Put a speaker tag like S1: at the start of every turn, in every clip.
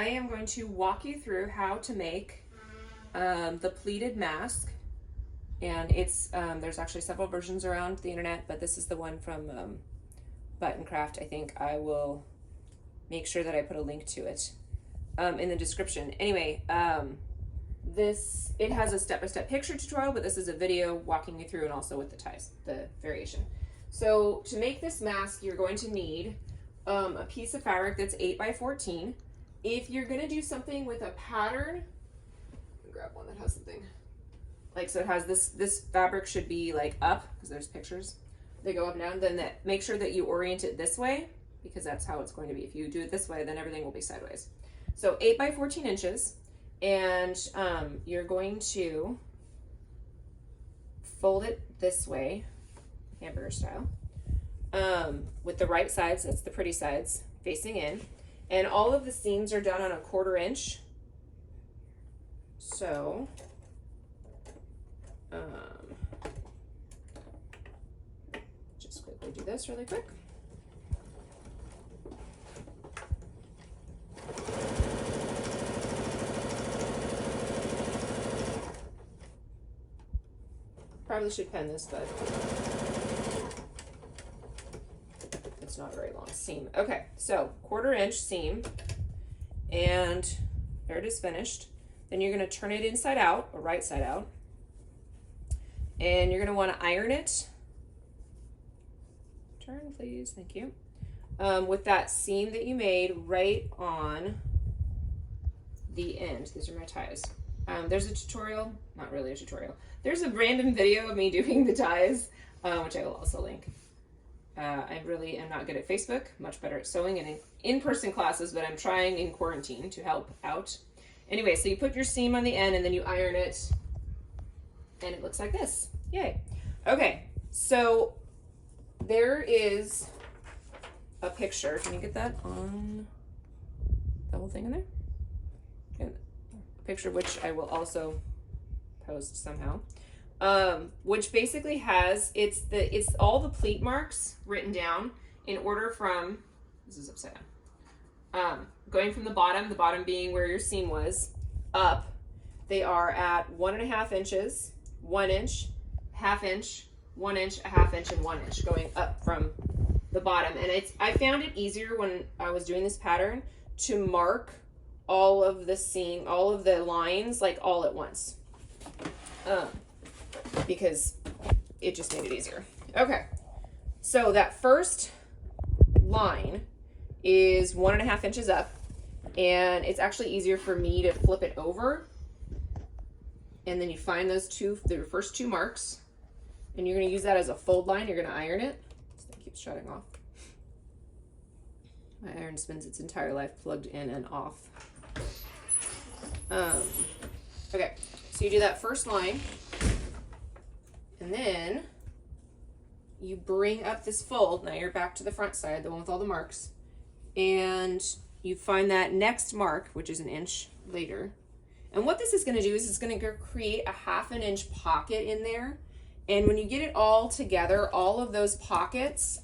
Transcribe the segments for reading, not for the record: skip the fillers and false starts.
S1: I am going to walk you through how to make the pleated mask. And it's, there's actually several versions around the internet, but this is the one from Button Craft. I think I will make sure that I put a link to it in the description. Anyway, it has a step-by-step picture tutorial, but this is a video walking you through and also with the ties, the variation. So to make this mask, you're going to need a piece of fabric that's 8 by 14. If you're gonna do something with a pattern, grab one that has something. Like, so it has this fabric should be like up, because there's pictures. They go up and down, then make sure that you orient it this way, because that's how it's going to be. If you do it this way, then everything will be sideways. So 8 by 14 inches, and you're going to fold it this way, hamburger style, with the right sides, that's the pretty sides, facing in. And all of the seams are done on a 1/4 inch. So, just quickly do this really quick. Probably should pen this, but it's not a very long seam. Okay, so 1/4 inch seam, and there it is finished. Then you're going to turn it inside out, or right side out, and you're going to want to iron it. Turn, please, thank you. With that seam that you made right on the end. These are my ties. There's a tutorial, not really a tutorial. There's a random video of me doing the ties, which I will also link. I really am not good at Facebook, much better at sewing and in-person classes, but I'm trying in quarantine to help out. Anyway, so you put your seam on the end and then you iron it, and it looks like this. Yay. Okay, so there is a picture. Can you get that on the whole thing in there? And a picture which I will also post somehow. Which basically has, it's all the pleat marks written down in order from, this is upside down, going from the bottom being where your seam was, up. They are at 1.5 inches, 1 inch, 1/2 inch, 1 inch, 1/2 inch, and 1 inch, going up from the bottom. And I found it easier when I was doing this pattern to mark all of the seam, all of the lines, like all at once. Because it just made it easier. Okay, so that first line is 1.5 inches up, and it's actually easier for me to flip it over, and then you find those the first two marks, and you're going to use that as a fold line. You're going to iron it. This thing keeps shutting off. My iron spends its entire life plugged in and off. Okay, so you do that first line, and then you bring up this fold. Now you're back to the front side, the one with all the marks, and you find that next mark, which is 1 inch later. And what this is going to do is it's going to create a 1/2 inch pocket in there. And when you get it all together, all of those pockets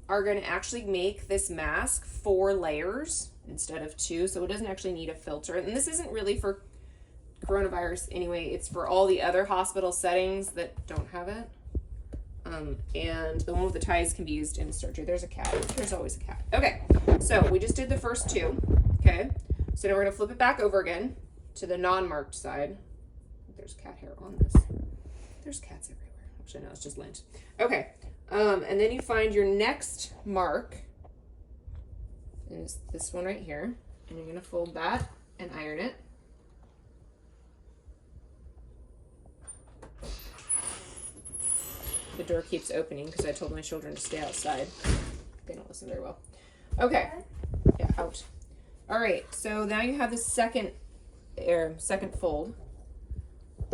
S1: are going to actually make this mask 4 layers instead of 2. So it doesn't actually need a filter. And this isn't really for coronavirus anyway. It's for all the other hospital settings that don't have it. And the one with the ties can be used in surgery. There's a cat. There's always a cat. Okay, so we just did the first 2. Okay, so now we're going to flip it back over again to the non-marked side. There's cat hair on this. There's cats everywhere. Actually, no, it's just lint. Okay, and then you find your next mark, and it's this one right here, and you're going to fold that and iron it. The door keeps opening because I told my children to stay outside. They don't listen very well. Okay. Yeah, out. All right, so now you have the second fold,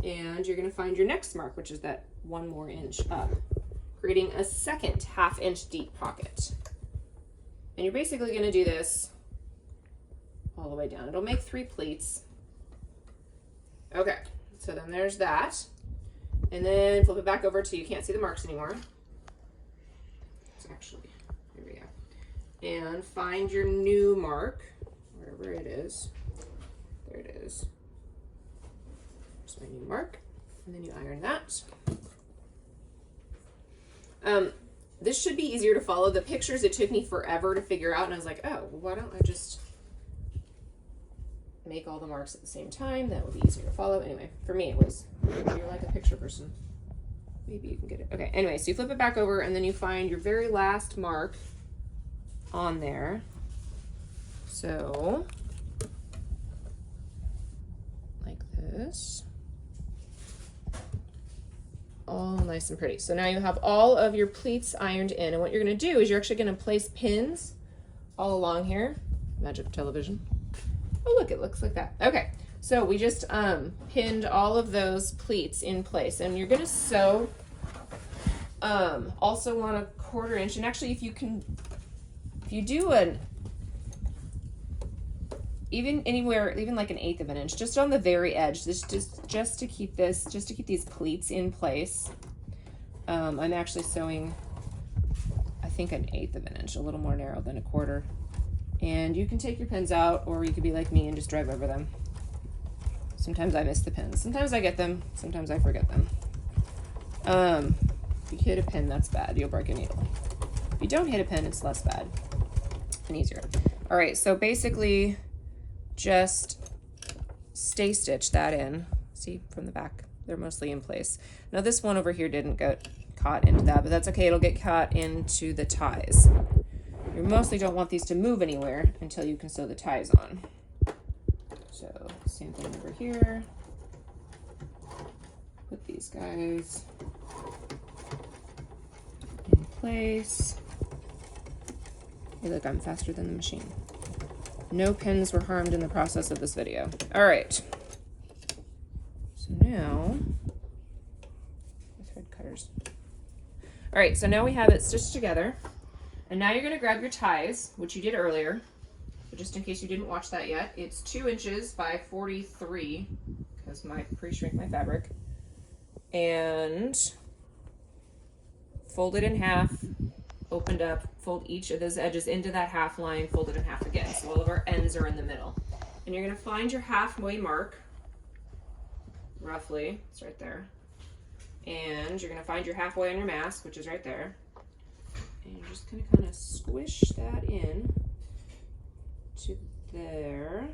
S1: and you're going to find your next mark, which is that 1 more inch up, creating a second 1/2 inch deep pocket. And you're basically going to do this all the way down. It'll make 3 pleats. Okay, so then there's that. And then flip it back over till you can't see the marks anymore. It's actually, here we go. And find your new mark, wherever it is. is just my new mark, and then you iron that. This should be easier to follow. The pictures, it took me forever to figure out, and I was like, oh, well, why don't I just make all the marks at the same time? That would be easier to follow. Anyway, for me it was. You're like a picture person. Maybe you can get it. Okay, anyway, so you flip it back over, and then you find your very last mark on there. So, like this. All nice and pretty. So now you have all of your pleats ironed in, and what you're going to do is you're actually going to place pins all along here. Magic television. Oh, look, it looks like that. Okay, so we just pinned all of those pleats in place, and you're going to sew also on a 1/4 inch, and actually if you do even like an 1/8 of an inch, just on the very edge, just to keep these pleats in place. I'm actually sewing, I think, an 1/8 of an inch, a little more narrow than a 1/4. And you can take your pins out, or you could be like me and just drive over them. Sometimes I miss the pins. Sometimes I get them. Sometimes I forget them. If you hit a pin, that's bad. You'll break a needle. If you don't hit a pin, it's less bad and easier. All right, so basically, just stay stitch that in. See, from the back, they're mostly in place. Now this one over here didn't get caught into that, but that's okay. It'll get caught into the ties. You mostly don't want these to move anywhere until you can sew the ties on. So same thing over here. Put these guys in place. Hey, look, I'm faster than the machine. No pins were harmed in the process of this video. All right. So now, thread cutters. All right, so now we have it stitched together. And now you're gonna grab your ties, which you did earlier, but just in case you didn't watch that yet, it's 2 inches by 43, because I pre-shrink my fabric, and fold it in half, opened up, fold each of those edges into that half line, fold it in half again, so all of our ends are in the middle. And you're gonna find your halfway mark, roughly, it's right there, and you're gonna find your halfway on your mask, which is right there. And you're just gonna kind of squish that in to there,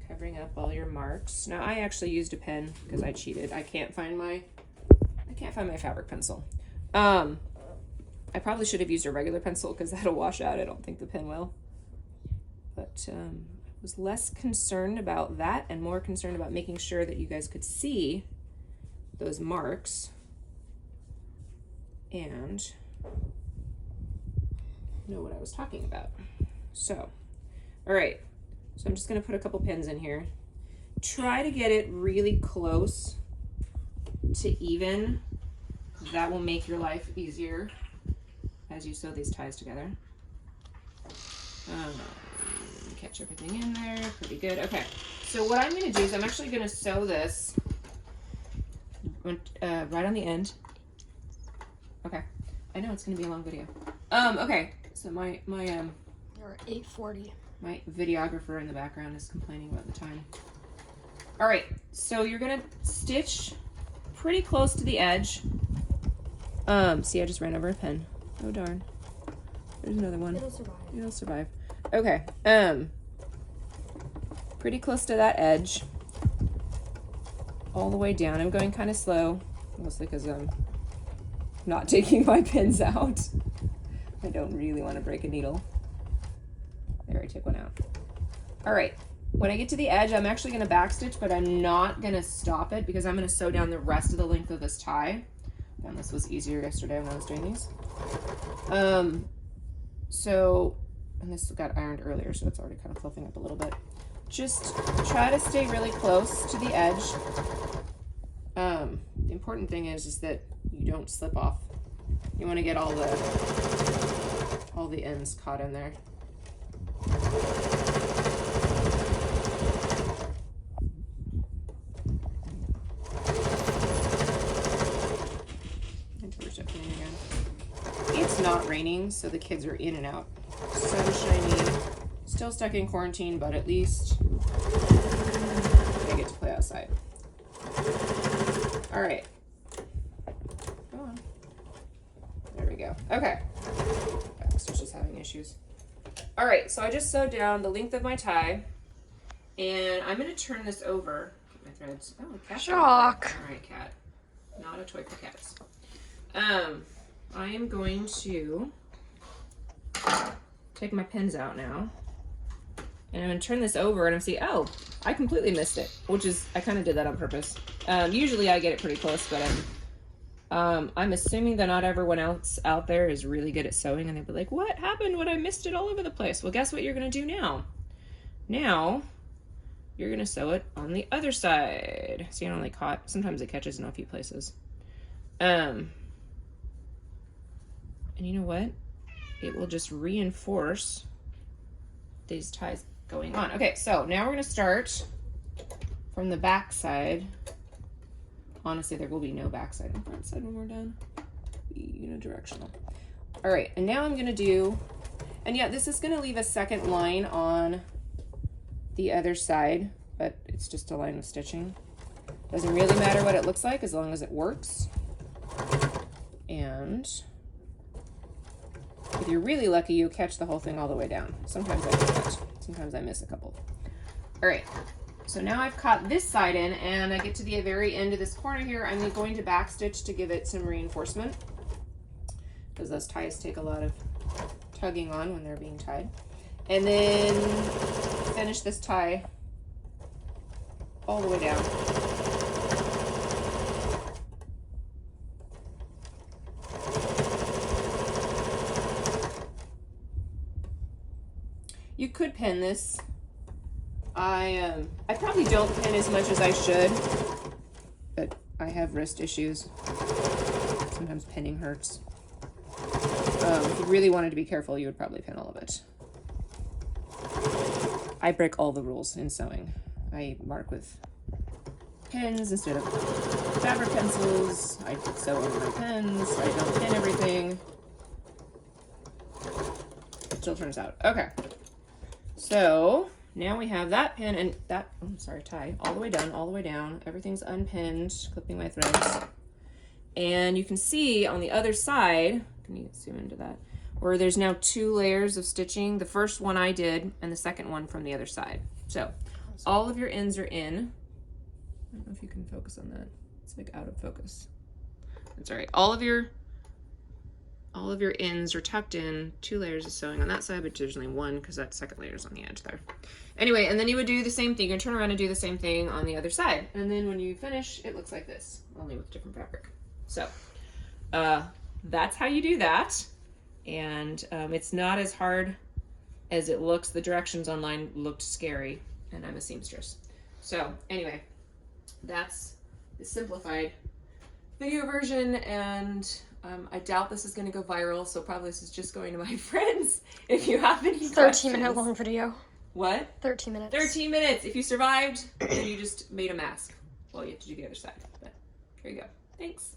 S1: covering up all your marks. Now I actually used a pen because I cheated. I can't find my fabric pencil. I probably should have used a regular pencil because that'll wash out. I don't think the pen will. But I was less concerned about that and more concerned about making sure that you guys could see those marks and know what I was talking about. So, all right, so I'm just gonna put a couple pins in here. Try to get it really close to even. That will make your life easier as you sew these ties together. Catch everything in there, pretty good. Okay, so what I'm gonna do is I'm actually gonna sew this right on the end. Okay, I know it's gonna be a long video. Okay. So my
S2: You're 8:40.
S1: My videographer in the background is complaining about the time. All right, so you're gonna stitch pretty close to the edge. See, I just ran over a pen. Oh darn. There's another one.
S2: It'll survive.
S1: It'll survive. Okay. Pretty close to that edge. All the way down. I'm going kind of slow, mostly because I'm not taking my pins out. I don't really want to break a needle. There, I took one out. All right, when I get to the edge, I'm actually gonna backstitch, but I'm not gonna stop it because I'm gonna sew down the rest of the length of this tie. And this was easier yesterday when I was doing these. And this got ironed earlier, so it's already kind of fluffing up a little bit. Just try to stay really close to the edge. The important thing is that you don't slip off. You want to get all the ends caught in there. It's not raining, so the kids are in and out. Sunshiny. Still stuck in quarantine, but at least side. All right. Go on. There we go. Okay. Baxter's just having issues. All right, so I just sewed down the length of my tie, and I'm going to turn this over. Keep my threads. Oh, cat.
S2: Shock.
S1: All right, cat. Not a toy for cats. I am going to take my pins out now, and I'm going to turn this over, and I'm see. Oh, I completely missed it, which is I kind of did that on purpose. Usually I get it pretty close, but I'm assuming that not everyone else out there is really good at sewing, and they'd be like, what happened when I missed it all over the place? Well, guess what you're going to do now? Now, you're going to sew it on the other side. See, it only caught, sometimes it catches in a few places. And you know what? It will just reinforce these ties going on. Okay, so now we're going to start from the back side. Honestly, there will be no backside and front side when we're done. Be unidirectional. All right, and now I'm gonna do, and yeah, this is gonna leave a second line on the other side, but it's just a line of stitching. Doesn't really matter what it looks like as long as it works. And if you're really lucky, you'll catch the whole thing all the way down. Sometimes I don't. Sometimes I miss a couple. All right. So now I've caught this side in, and I get to the very end of this corner here. I'm going to backstitch to give it some reinforcement, because those ties take a lot of tugging on when they're being tied. And then finish this tie all the way down. You could pin this. I probably don't pin as much as I should, but I have wrist issues. Sometimes pinning hurts. If you really wanted to be careful, you would probably pin all of it. I break all the rules in sewing. I mark with pins instead of fabric pencils. I sew over my pins. I don't pin everything. It still turns out. Okay. So now we have that pin and that, tie, all the way down. Everything's unpinned, clipping my threads. And you can see on the other side, can you zoom into that, where there's now 2 layers of stitching. The first one I did and the second one from the other side. So all of your ends are in. I don't know if you can focus on that. It's like out of focus. That's all right. All of your ends are tucked in. 2 layers of sewing on that side, but there's only 1 because that second layer is on the edge there. Anyway, and then you would do the same thing. You're gonna turn around and do the same thing on the other side. And then when you finish, it looks like this, only with different fabric. So that's how you do that. And it's not as hard as it looks. The directions online looked scary, and I'm a seamstress. So anyway, that's the simplified video version, and I doubt this is going to go viral, so probably this is just going to my friends. If you have any
S2: 13-minute long video.
S1: What?
S2: 13 minutes.
S1: 13 minutes. If you survived, then you just made a mask. Well, you have to do the other side, but here you go. Thanks.